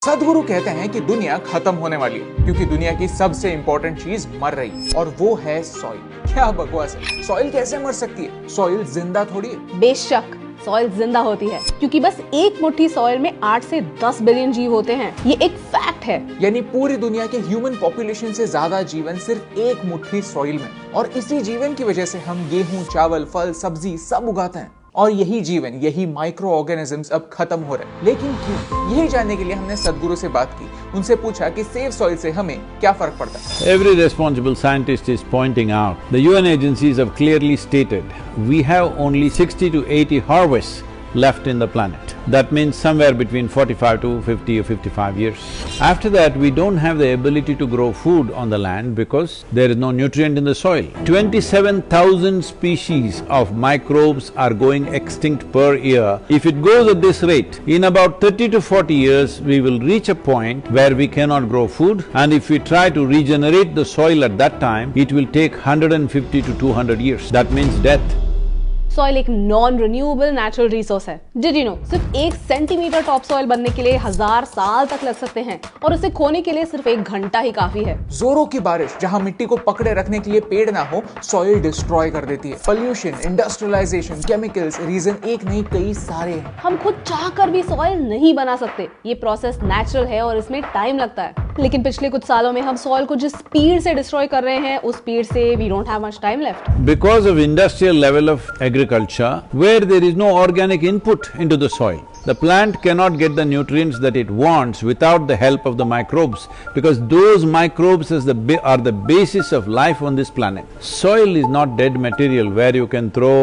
सदगुरु कहते हैं कि दुनिया खत्म होने वाली है क्योंकि दुनिया की सबसे इंपॉर्टेंट चीज मर रही है और वो है सॉइल। क्या बकवास है, सॉइल कैसे मर सकती है? सॉइल जिंदा थोड़ी है। बेशक सॉइल जिंदा होती है क्योंकि बस एक मुट्ठी सॉइल में 8 से 10 बिलियन जीव होते हैं। ये एक फैक्ट है। यानी पूरी दुनिया के ह्यूमन पॉपुलेशन से ज्यादा जीवन सिर्फ एक मुट्ठी सॉइल में, और इसी जीवन की वजह से हम गेहूं, चावल, फल, सब्जी सब उगाते हैं। और यही जीवन, यही माइक्रो ऑर्गेनिजम्स अब खत्म हो रहे हैं। लेकिन क्यों? यही जानने के लिए हमने सदगुरु से बात की। उनसे पूछा कि सेव सॉइल से हमें क्या फर्क पड़ता है। Every responsible scientist is pointing out, the UN agencies have clearly stated, we have only 60 to 80 harvests left in the planet. That means somewhere between 45 to 50 or 55 years. After that, we don't have the ability to grow food on the land because there is no nutrient in the soil. 27,000 species of microbes are going extinct per year. If it goes at this rate, in about 30 to 40 years, we will reach a point where we cannot grow food, and if we try to regenerate the soil at that time, it will take 150 to 200 years. That means death. Soil एक non renewable natural resource है। Did you know, सिर्फ 1 centimetre top soil बनने के लिए 1000 साल तक लग सकते हैं और उसे खोने के लिए सिर्फ 1 घंटा ही काफी है। जोरों की बारिश जहां मिट्टी को पकड़े रखने के लिए पेड़ ना हो, सॉइल डिस्ट्रॉय कर देती है। पोल्यूशन, इंडस्ट्रियलाइजेशन, केमिकल्स, रीजन एक नहीं कई सारे हैं। हम खुद चाह कर भी सॉइल नहीं बना सकते। ये प्रोसेस नेचुरल है और इसमें टाइम लगता है। लेकिन पिछले कुछ सालों में हम सॉइल को जिस स्पीड से डिस्ट्रॉय कर रहे हैं, उस स्पीड से we don't have much time left. Because of industrial level of agriculture, where there is no organic input into the soil, the plant cannot get the nutrients that it wants without the help of the microbes, because those microbes are the basis of life on this planet. Soil is not dead material where you can throw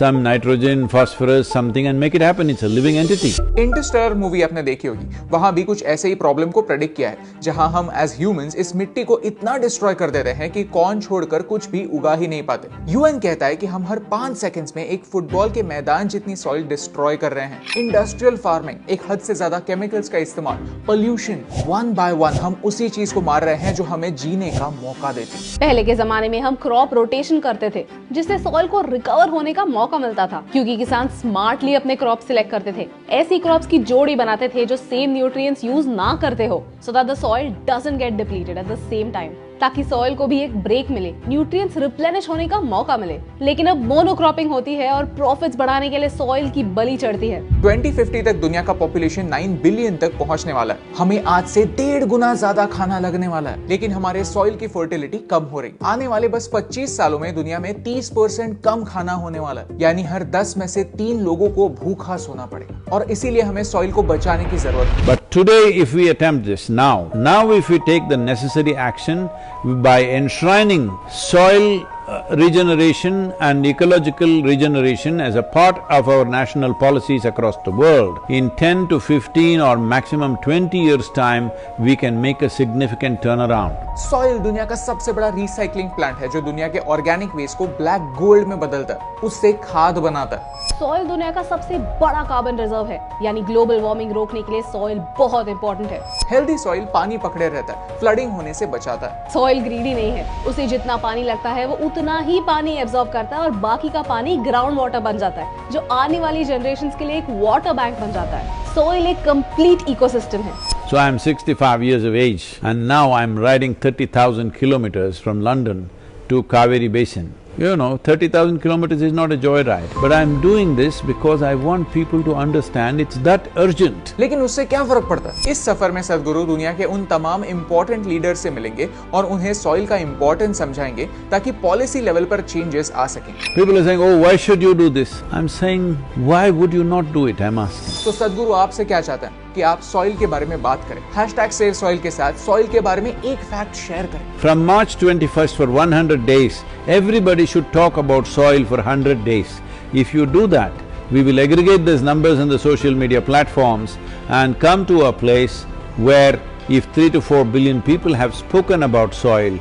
some nitrogen, phosphorus, something and make it happen. It's a living entity. Interstellar movie आपने देखी होगी, वहां भी कुछ ऐसे ही problem को predict किया है, जहां हम एज ह्यूमंस इस मिट्टी को इतना डिस्ट्रॉय कर देते हैं कि कौन छोड़कर कुछ भी उगा ही नहीं पाते। यूएन कहता है कि हम हर 5 सेकंड्स में एक फुटबॉल के मैदान जितनी सॉइल डिस्ट्रॉय कर रहे हैं। इंडस्ट्रियल फार्मिंग, एक हद से ज्यादा केमिकल्स का इस्तेमाल, पोल्यूशन, वन बाय वन हम उसी चीज को मार रहे हैं जो हमें जीने का मौका देती है। पहले के जमाने में हम क्रॉप रोटेशन करते थे, जिससे सॉइल को रिकवर होने का मौका मिलता था, क्योंकि किसान स्मार्टली अपने क्रॉप सिलेक्ट करते थे। ऐसी क्रॉप्स की जोड़ी बनाते थे जो सेम न्यूट्रिएंट्स यूज ना करते हो, so that the soil doesn't get depleted at the same time, ताकि सॉइल को भी एक ब्रेक मिले, न्यूट्रिएंट्स रिप्लेनिश होने का मौका मिले। लेकिन अब मोनोक्रॉपिंग होती है और प्रॉफिट्स बढ़ाने के लिए सॉइल की बलि चढ़ती है। 2050 तक दुनिया का पॉपुलेशन 9 बिलियन तक पहुंचने वाला है। हमें आज से 1.5 गुना ज्यादा खाना लगने वाला है, लेकिन हमारे सॉइल की फर्टिलिटी कम हो रही। आने वाले बस 25 सालों में दुनिया में 30% कम खाना होने वाला है, यानी हर 10 में से 3 लोगों को भूखा सोना पड़ेगा, और इसीलिए हमें सॉइल को बचाने की जरूरत है। But today if we attempt this now if we take the necessary action by enshrining soil regeneration and ecological regeneration as a part of our national policies across the world, in 10 to 15 or maximum 20 years time, we can make a significant turnaround. Soil दुनिया का सबसे बड़ा recycling plant है जो दुनिया के organic waste को black gold में बदलता है, उससे खाद बनाता है। सॉइल दुनिया का सबसे बड़ा कार्बन रिजर्व है, यानी ग्लोबल वार्मिंग रोकने के लिए सॉइल बहुत इंपॉर्टेंट है। हेल्दी सॉइल पानी पकड़े रहता है, फ्लडिंग होने से बचाता है। सॉइल ग्रीडी नहीं है, उसे जितना पानी लगता है वो उतना ही पानी एब्जॉर्ब करता है और बाकी का पानी ग्राउंड वाटर बन जाता है, जो आने वाली जनरेशंस के लिए एक वाटर बैंक बन जाता है। सॉइल एक कंप्लीट इकोसिस्टम है। So I am 65 years of age and now I am riding 30,000 kilometers from London to Kaveri Basin. You know, 30,000 kilometers is not a joyride, but I am doing this because I want people to understand it's that urgent. लेकिन उससे क्या फर्क पड़ता है? इस सफर में सदगुरु दुनिया के उन तमाम इम्पोर्टेंट लीडर से मिलेंगे और उन्हें सॉइल का इम्पोर्टेंस समझाएंगे ताकि पॉलिसी लेवल पर चेंजेस आ सकें। People are saying, oh, why should you do this? I'm saying, why would you not do it? I'm asking. तो सदगुरु आपसे क्या चाहते हैं कि आप सॉइल के बारे में बात करें। #SaveSoil के साथ सॉइल के बारे में एक फैक्ट शेयर करें। From March 21st for 100 days, everybody should talk about soil for 100 days. If you do that, we will aggregate these numbers in the social media platforms and come to a place where if 3 to 4 billion people have spoken about soil,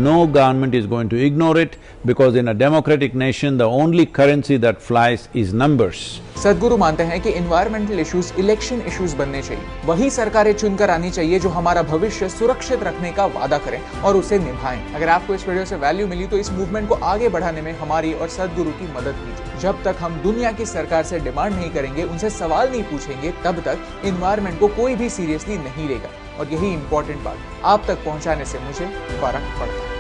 no government is going to ignore it. because in a democratic nation, the only currency that flies is numbers. सदगुरु मानते हैं कि environmental issues election issues बनने चाहिए। वही सरकारें चुनकर आनी चाहिए जो हमारा भविष्य सुरक्षित रखने का वादा करें और उसे निभाएं। अगर आपको इस वीडियो से वैल्यू मिली तो इस मूवमेंट को आगे बढ़ाने में हमारी और सदगुरु की मदद कीजिए। जब तक हम दुनिया की सरकार से डिमांड नहीं करेंगे, उनसे सवाल नहीं पूछेंगे, तब तक इन्वायरमेंट को कोई भी सीरियसली नहीं लेगा। और यही इंपॉर्टेंट बात आप तक पहुंचाने से मुझे फर्क पड़ता है।